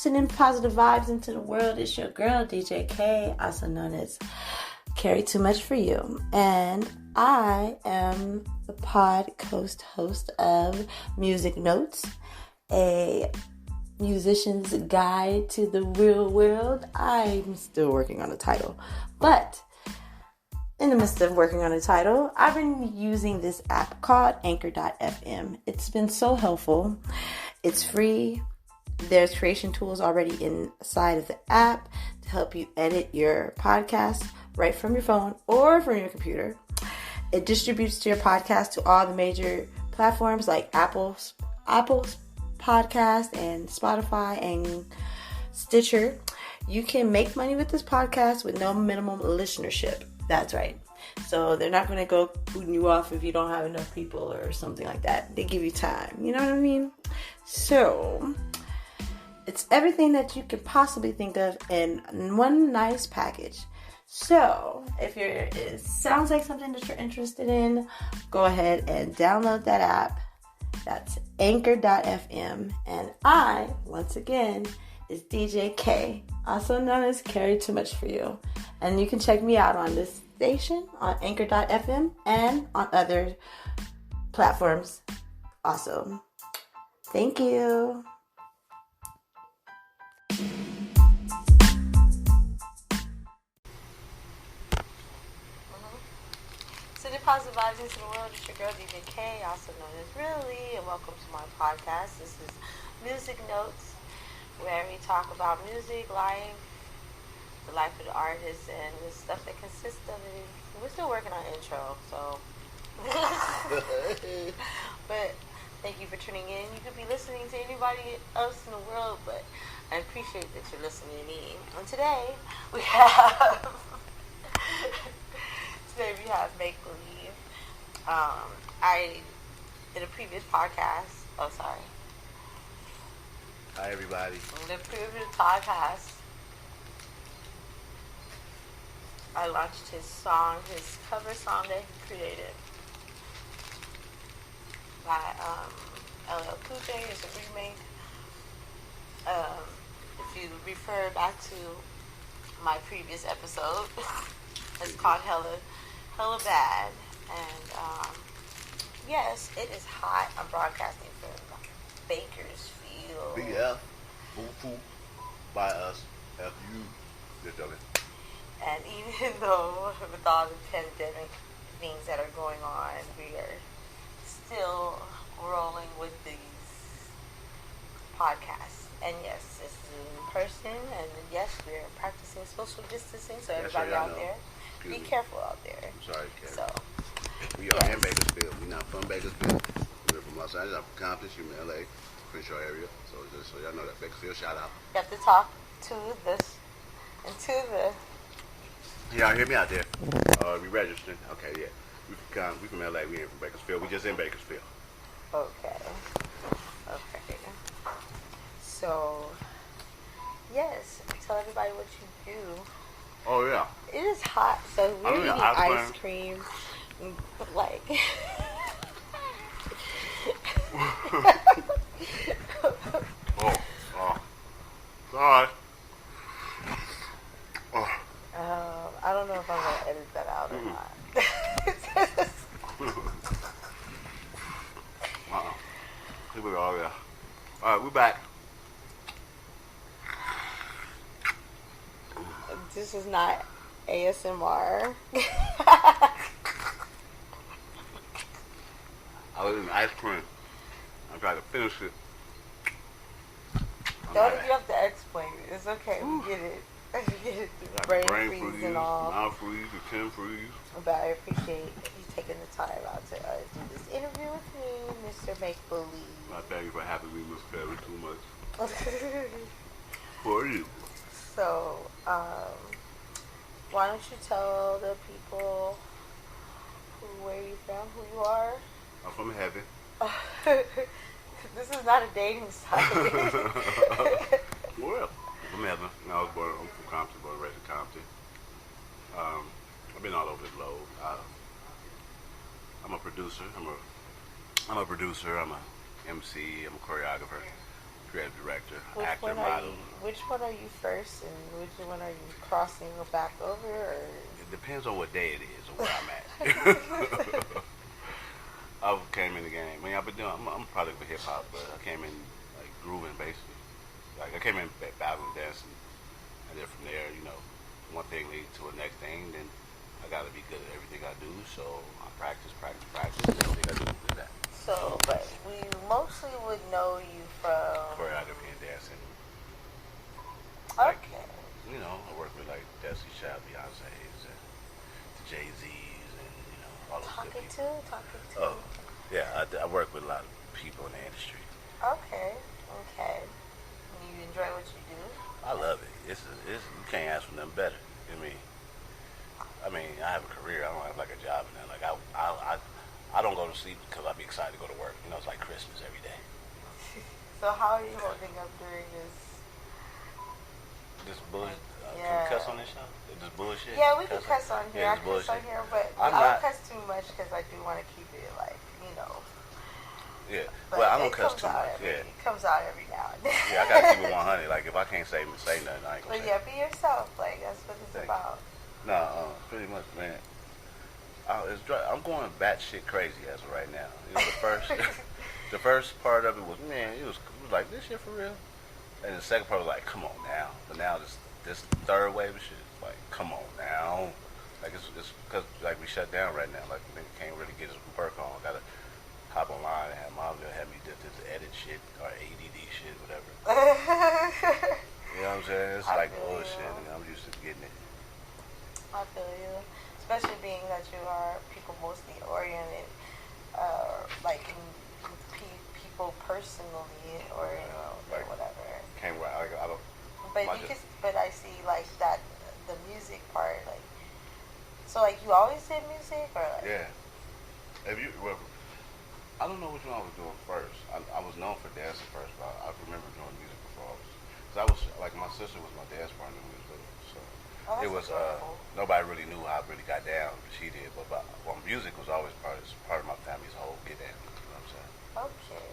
sending positive vibes into the world. It's your girl, DJ K, also known as Carry Too Much For You. And I am the podcast host of Music Notes, a musician's guide to the real world. I'm still working on the title, but in the midst of working on a title, I've been using this app called Anchor.fm. It's been so helpful. It's free. There's creation tools already inside of the app to help you edit your podcast right from your phone or from your computer. It distributes to your podcast to all the major platforms like Apple's podcast and Spotify and Stitcher. You can make money with this podcast with no minimum listenership. That's right. So they're not going to go booting you off if you don't have enough people or something like that. They give you time. You know what I mean? So it's everything that you could possibly think of in one nice package. So if it sounds like something that you're interested in, go ahead and download that app. That's Anchor.fm. And I, once again, is DJ K, also known as Carry Too Much For You. And you can check me out on this station, on Anchor.fm, and on other platforms also. Thank you. Sending positive vibes into the world. It's your girl, DJ K, also known as Really, and welcome to my podcast. This is Music Notes, where we talk about music, life, the life of the artist, and the stuff that consists of it. We're still working on intro, so. But thank you for tuning in. You could be listening to anybody else in the world, but I appreciate that you're listening to me. And today we have Make Believe. In a previous podcast. Oh, sorry. Hi, everybody. In the previous podcast, I launched his cover song that he created by LL Cool J. It's a remake. If you refer back to my previous episode, it's called Hella Bad. And yes, it is hot. I'm broadcasting from Bakersfield. BF, Foo, by us, FU, just joking. And even though with all the pandemic things that are going on, we are still rolling with these podcasts. And yes, this is in person, and yes, we're practicing social distancing, so everybody out there, be careful out there. I'm sorry, Kevin. So, we are in Bakersfield. We're not from Bakersfield. We're from Los Angeles. I'm from Compton, you're from LA, Crenshaw area. So just so y'all know that Bakersfield, shout out. You have to talk to this and to the. Y'all hear me out there? We registered. Okay, yeah. We from LA. We ain't from Bakersfield. We just in Bakersfield. Okay. So, yes, tell everybody what you do. Oh, yeah. It is hot, so we're eating ice cream. Like. Sorry. I don't know if I'm going to edit that out or not. Here we go, yeah. Alright, we're back. This is not ASMR. I was eating ice cream. I'm trying to finish it. Don't you have to explain it. It's okay. We get it. Brain freeze and all. Mouth freeze, the chin freeze. But I appreciate you taking the time out to do this interview with me, Mr. Make Believe. I thank you for having me, Miss Perry, too much. For you. So, why don't you tell the people where you're from, who you are? I'm from heaven. This is not a dating site. Well, I'm from heaven. I'm from Compton, born and raised in Compton. I've been all over the globe. I'm a producer. I'm a MC. I'm a choreographer. creative director, Which actor, one are model. you? Which one are you first, and which one are you crossing back over? Or It depends on what day it is or where I'm at. I came in the game. I mean, I've been doing. I'm a product of hip hop, but I came in like grooving basically. Like I came in battling, dancing, and then from there, one thing leads to a next thing. Then I got to be good at everything I do. So I practice. And everything I do is that. so, but we mostly would know you from Choreography and dancing. Like, okay. I work with like Destiny Child, Beyonce's, and the Jay-Z's, and all those good people. Talking to. Oh, yeah, I work with a lot of people in the industry. Okay. You enjoy what you do? I love it. It's you can't ask for nothing better. I mean, I have a career. I don't have like a job and then like I don't go to sleep because I be excited to go to work. It's like Christmas every day. So how are you holding up during this? This bullshit. Yeah. Can we cuss on this show? This bullshit. Yeah, we can cuss on here. Yeah, I cuss on here, but I don't cuss too much because I do want to keep it like. Yeah. But well, I don't cuss too much. It comes out every now and then. Yeah, I gotta keep it 100. Like if I can't say nothing, I ain't gonna but say. But yeah, be yourself. Like that's what it's about. No, pretty much, man. I'm going batshit crazy as of right now. The first part of it was, man, it was like this shit for real, and the second part was like, come on now. But now this third wave of shit, is like, come on now. Like it's because like we shut down right now. Like we can't really get us work on. Gotta hop online and have mom have me do this edit shit or ADD shit, whatever. You know what I'm saying? It's like bullshit, and I'm used to getting it. I feel you. Especially being that you are people mostly oriented, like in people personally or like, whatever. Can't I don't. But I see like that the music part like. So like you always did music or like. Yeah. I don't know which one I was doing first. I was known for dancing first, but I remember doing music before. Cause I was like my sister was my dance partner when we was little, so. It was nobody really knew how I really got down, but she did. But music was always part of my family's whole get down. You know what I'm saying? Okay.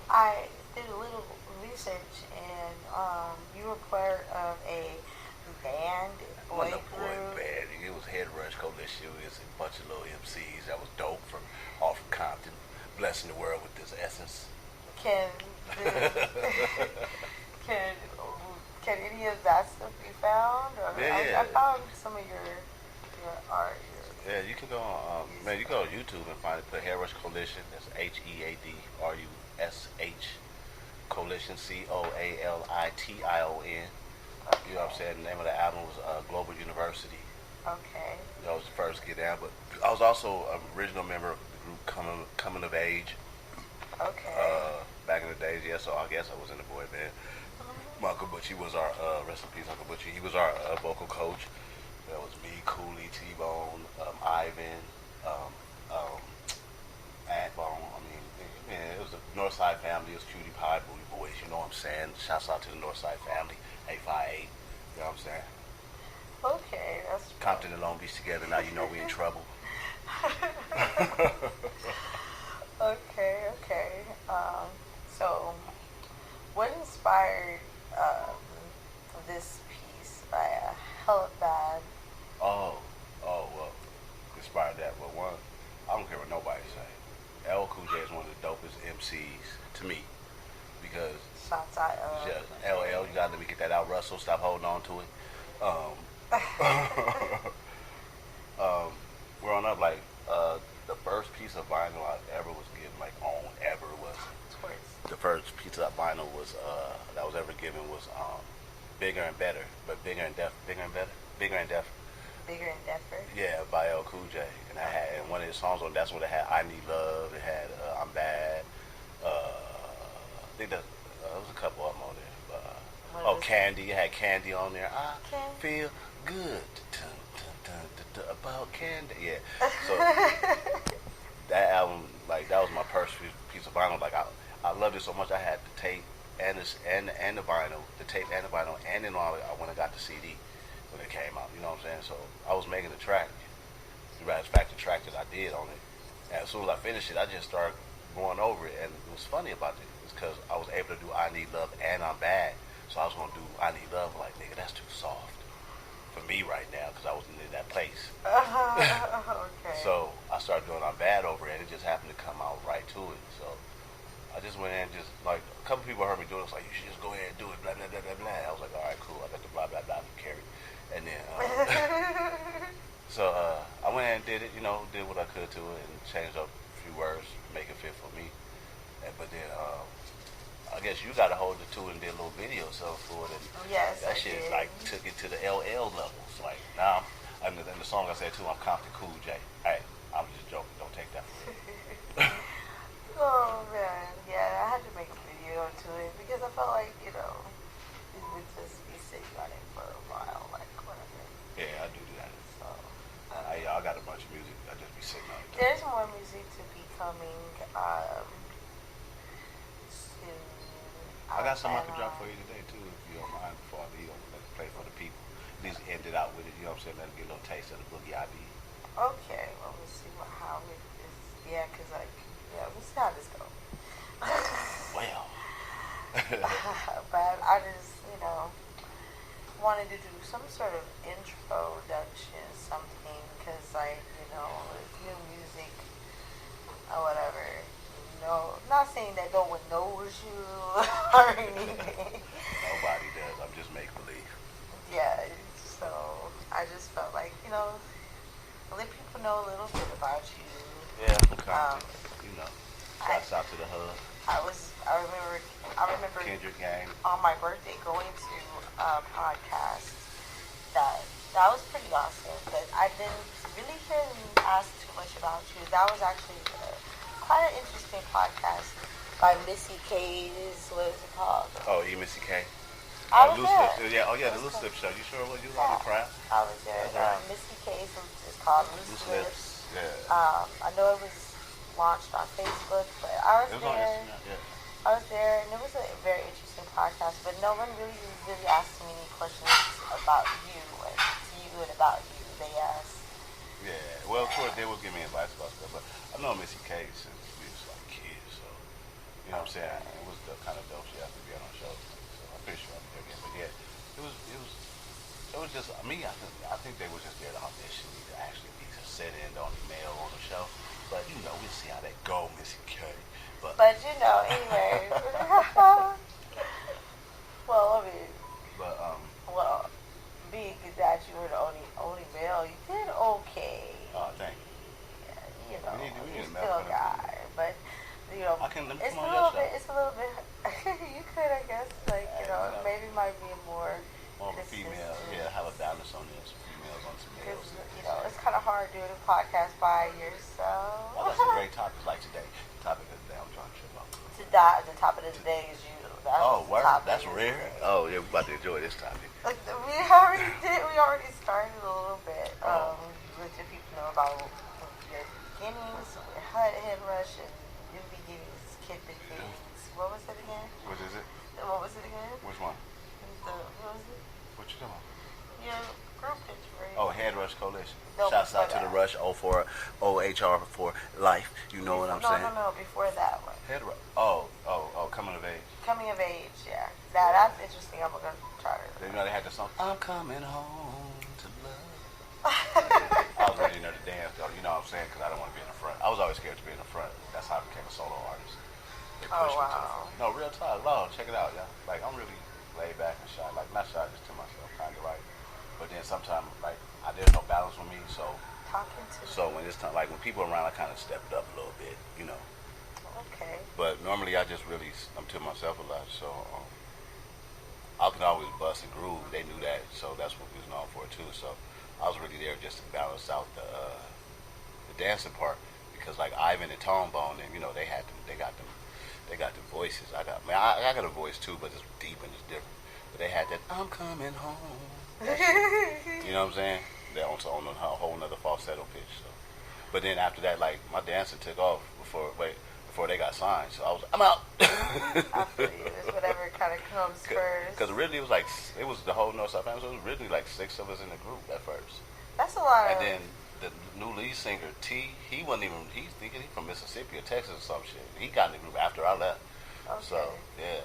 I did a little research, and you were part of a band. It wasn't a boy band. It was Head Rush Coalition. It was a bunch of little MCs that was dope from Compton, blessing the world with this essence. Can any of that stuff be found? Or Yeah. I found some of your art. Yeah, you can go on. You go on YouTube and find it. Put Head Rush Coalition. That's HEADRUSH Coalition COALITION. Okay. You know what I'm saying? The name of the album was Global University. Okay. That was the first get down, but I was also an original member of the group Coming of Age. Okay. Back in the days, yeah. So I guess I was in the boy band. My Uncle Butchie was our rest in peace, Uncle Butchie. He was our vocal coach. That was me, Cooley, T-Bone, Ivan, Antbone. I mean, man, it was the Northside family. It was Cutie Pie, Booty Boys. You know what I'm saying? Shouts out to the Northside family. 858. You know what I'm saying? Okay, that's Compton and Long Beach together. Now you know we in trouble. Okay. So, what inspired this piece by a hella bad? Well, inspired that. Well, one, I don't care what nobody say. LL Cool J is one of the dopest MCs to me because Shots out LL. You gotta let me get that out, Russell. Stop holding on to it. Growing up, like the first piece of vinyl I ever was given, like on ever was the first piece of vinyl was that was ever given was Bigger and Better, but Bigger and Deaf, Bigger and Better, Bigger and Deaf. Bigger and Deafer. Yeah, by LL Cool J, and one of his songs on that's what it had. I Need Love. It had I'm Bad. I think that there was a couple of them on there. Candy. It had Candy on there. I feel good about Candy. Yeah. So that album, like that was my first piece of vinyl. Like I loved it so much. I had the tape and the vinyl, the tape and the vinyl, and then I went and got the CD when it came out. You know what I'm saying? So I was making the track. As a matter of fact, the track that I did on it, and as soon as I finished it, I just started going over it, and it was funny about it is because I was able to do I Need Love and I'm Bad, so I was gonna do I Need Love. Like, nigga, that's too soft for me right now because I wasn't in that place. Okay. So I started doing I'm Bad over it, and it just happened to come out right to it. So I just went in and just like a couple people heard me do it. It's like, you should just go ahead and do it. Blah blah blah blah blah. I was like, all right, cool. I got the blah blah blah from Carrie, and then so I went in and did it. You know, did what I could to it and changed up a few words, make it fit for me. And, but then I guess you got a hold of it too and did a little video so for it. And yes, that I shit did. like took it to the LL levels. Like now, and the song I said too, I'm Compton Cool J. Hey, I'm just joking. Don't take that for real. Oh man, yeah, I had to make a video to it because I felt like, you know, it would just be sitting on it for a while, like whatever. Yeah, I do that. So I got a bunch of music. I just be sitting on it. there's more music to be coming soon. I got something I can drop for you today too, if you don't mind. Before I leave, let's play for the people. At least end it out with it. You know what I'm saying? Let them get a little taste of the boogie I be. Okay, well we'll see how it is. Yeah, cause like, yeah, we'll see how this goes. Well. But I just, you know, wanted to do some sort of introduction, something, because, like, you know, it's new music or whatever. No, not saying that no one knows you or anything. Nobody does. I'm just make believe. Yeah, so I just felt like, you know, let people know a little bit about you. Yeah, content. You know, shouts out to the hood. I remember Kendrick gang. on my birthday going to a podcast that was pretty awesome, but I didn't really hear them ask too much about you. That was actually quite an interesting podcast by Missy K's, what is it called? Oh, Missy K. I was Loose there. Lips. Yeah, oh yeah, the Loose Lips show. You sure was? You like the crowd? I was there. Right. Missy K's is called Loose Lips. Yeah. I know it was launched on Facebook, but I was It was on there. Instagram, yeah. I was there, and it was a very interesting podcast, but no one really asked me any questions about you and to you and about you. They asked. Yeah, well, they will give me advice about stuff, but I know Missy K since we was like kids, so, you know what I'm saying? It was the kind of dope she has to be on our show, so I'm pretty sure I'll be there again, but yeah, it was just, me, I think they were just there to audition me to actually be a sit-in on the male on the show, but you know, we'll see how that go, Missy K. But you know, anyway. Well, I mean, well, being that you were the only male, you did okay. Oh, thank you. Yeah, you know, we need you're a still a male guy, but you know, let me it's come a on little your bit. It's a little bit. You could, I guess, like you know, maybe might be more of a female. Yeah, have a balance on this. Females on some males. You know, it's kind of hard doing a podcast by yourself. Oh, that's a great topic like today. The topic of the day I'm trying to trip off. The topic of the day is you. Oh, word? That's rare? Oh, yeah, we're about to enjoy this topic. We already started a little bit. Let the people know about your beginnings, your head rush, and new beginnings, kid beginnings. What was it again? What is it? What was it again? Which one? What was it? What you talking about? Your group picture. Oh, Head Rush Coalition. No, shouts out to that. the Rush O4 OHR for life. You know what I'm saying? No, before that one. Head Rush. Oh, Coming of Age. Coming of Age, yeah. That's interesting. I'm gonna try to. You know they had the song I'm coming home to love. I was ready to dance though. You know what I'm saying? Because I don't want to be in the front. I was always scared to be in the front. That's how I became a solo artist. They pushed me to the front. No, real talk. No, check it out, y'all. Like I'm really laid back and shy. Like not shy, just to myself, kind of like. But then sometimes like there's no balance with me, so. So when it's time, like when people are around, I kind of stepped up a little bit, you know. Okay. But normally I just really I'm to myself a lot, so I can always bust and groove. They knew that, so that's what we was known for too. So I was really there just to balance out the dancing part because like Ivan and Tone Bone, and you know they got the voices. I got a voice too, but it's deep and it's different. But they had that I'm coming home. You know what I'm saying? They're on a whole nother falsetto pitch. So. But then after that, like my dancing took off before they got signed. So I'm out. I feel you. It's whatever kind of comes first. Because originally it was the whole Northside family. So it was originally like 6 of us in the group at first. That's a lot. And then the new lead singer T, he wasn't even. He's thinking he's from Mississippi or Texas or some shit. He got in the group after I left. Okay. So yeah.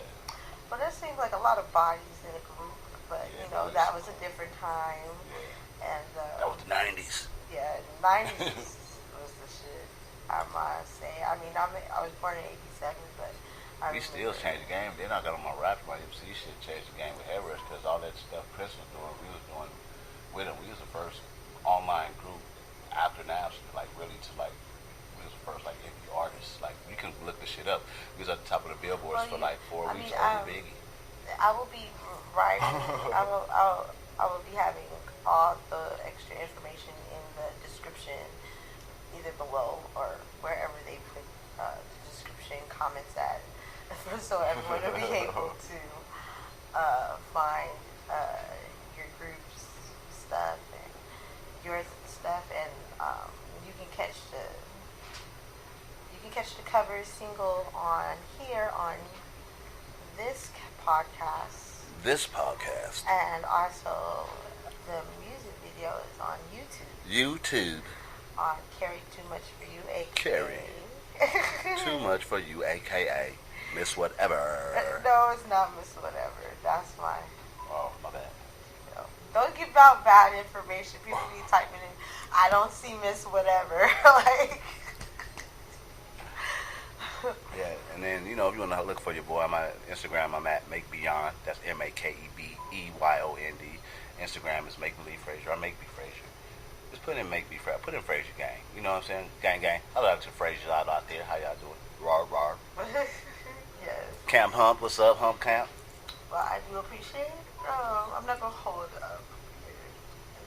Well, there seems like a lot of bodies in the group, but Yeah, you know that was a different time, Yeah. and That was the '90s. yeah, the '90s was the shit. I must say. I mean, I was born in '87, but We still changed the game. Then I got on my rap, my MC shit, changed the game with Everest because all that stuff Chris was doing, we was doing with him. We was the first online group after Napster, like really to like, we was the first like indie artists. Like you can look the shit up. We was at the top of the billboards for like 4 weeks over Biggie. I will be writing. I will be having all the extra information in the description, either below or wherever they put the description comments at, so everyone will be able to find your group's stuff and your stuff, and you can catch the cover single on here on this podcast. This podcast. And also the music video is on YouTube. YouTube. On Carry Too Much For You, aka Carry Too Much For You, aka Miss Whatever. No, it's not Miss Whatever. That's my. Oh, my bad. No. Don't give out bad information. People be typing in, I don't see Miss Whatever. Like. Yeah, and then, you know, if you want to look for your boy, my Instagram, I'm at Make Beyond. That's MakeBeyond. Instagram is Make Believe Frazier. I Make Be Frazier. Just put in Make Be Frazier. Put in Frazier Gang. You know what I'm saying? Gang, gang. I like to Frazier out there. How y'all doing? Rar, rar. Yes. Camp Hump. What's up, Hump Camp? Well, I do appreciate it. I'm not going to hold up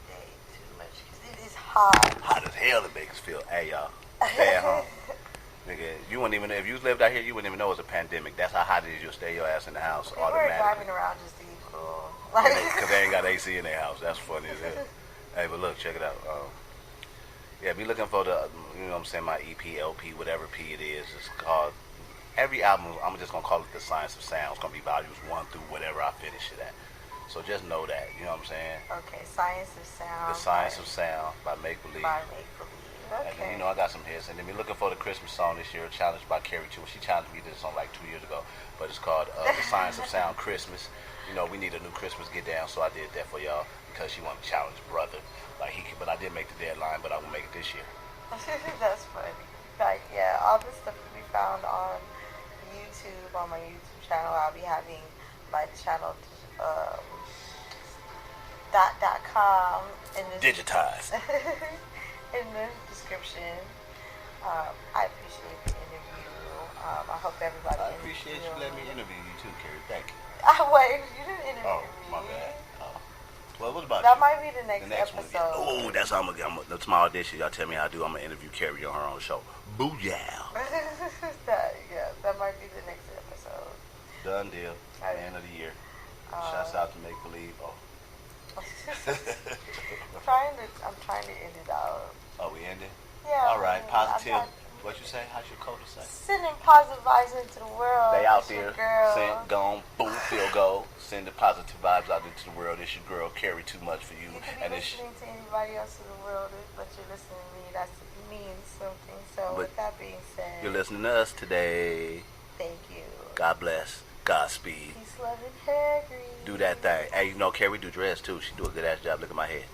today too much because it is hot. Hot as hell in Bakersfield. Hey, y'all. Stay at home. Nigga, you wouldn't even, if you lived out here, you wouldn't even know it was a pandemic. That's how hot it is. You'll stay your ass in the house People automatically. are driving around just to be cool. Because they ain't got AC in their house. That's funny as hell. Hey, but look, check it out. Yeah, be looking for the, you know what I'm saying, my EP, LP, whatever P it is. It's called, every album, I'm just going to call it The Science of Sound. It's going to be volumes 1 through whatever I finish it at. So just know that, you know what I'm saying? Okay, Science of Sound. The Science of Sound by Make Believe. By Make Believe. Okay. And then, you know, I got some hits. And then we're looking for the Christmas song this year, challenged by Carrie too. She challenged me to this song like 2 years ago. But it's called The Science of Sound Christmas. You know, we need a new Christmas get down, so I did that for y'all because she wanted to challenge brother. Like he, but I did make the deadline, but I will make it this year. That's funny. Like, yeah, all this stuff can be found on YouTube, on my YouTube channel. I'll be having my channel .com in the Digitized. in the description. I appreciate the interview. I hope everybody. I appreciate you letting me interview you too, Carrie. Thank you. Wait, you didn't interview me. Oh, my bad. Well, what about that you? might be the next one. episode. Oh, that's how that's my audition. Y'all tell me how I do. I'm gonna interview Carrie on her own show. Booyah. that might be the next episode. Done deal. End of the year. Shouts out to Make Believe. Oh. I'm trying to end it out. Oh, we ended? Yeah. All right. Positive. What you say? How's your culture say? Sending positive vibes into the world. They out it's there. Girl. Send, gone, boom, feel go. Sending positive vibes out into the world. It's your girl, Carrie Too Much For You. You could be and listening to anybody else in the world, but you're listening to me. That means something. So with that being said, you're listening to us today. Thank you. God bless. Godspeed. Peace, love, and hair grease. Do that thing. Hey, you know, Carrie do dress too. She do a good ass job. Look at my head.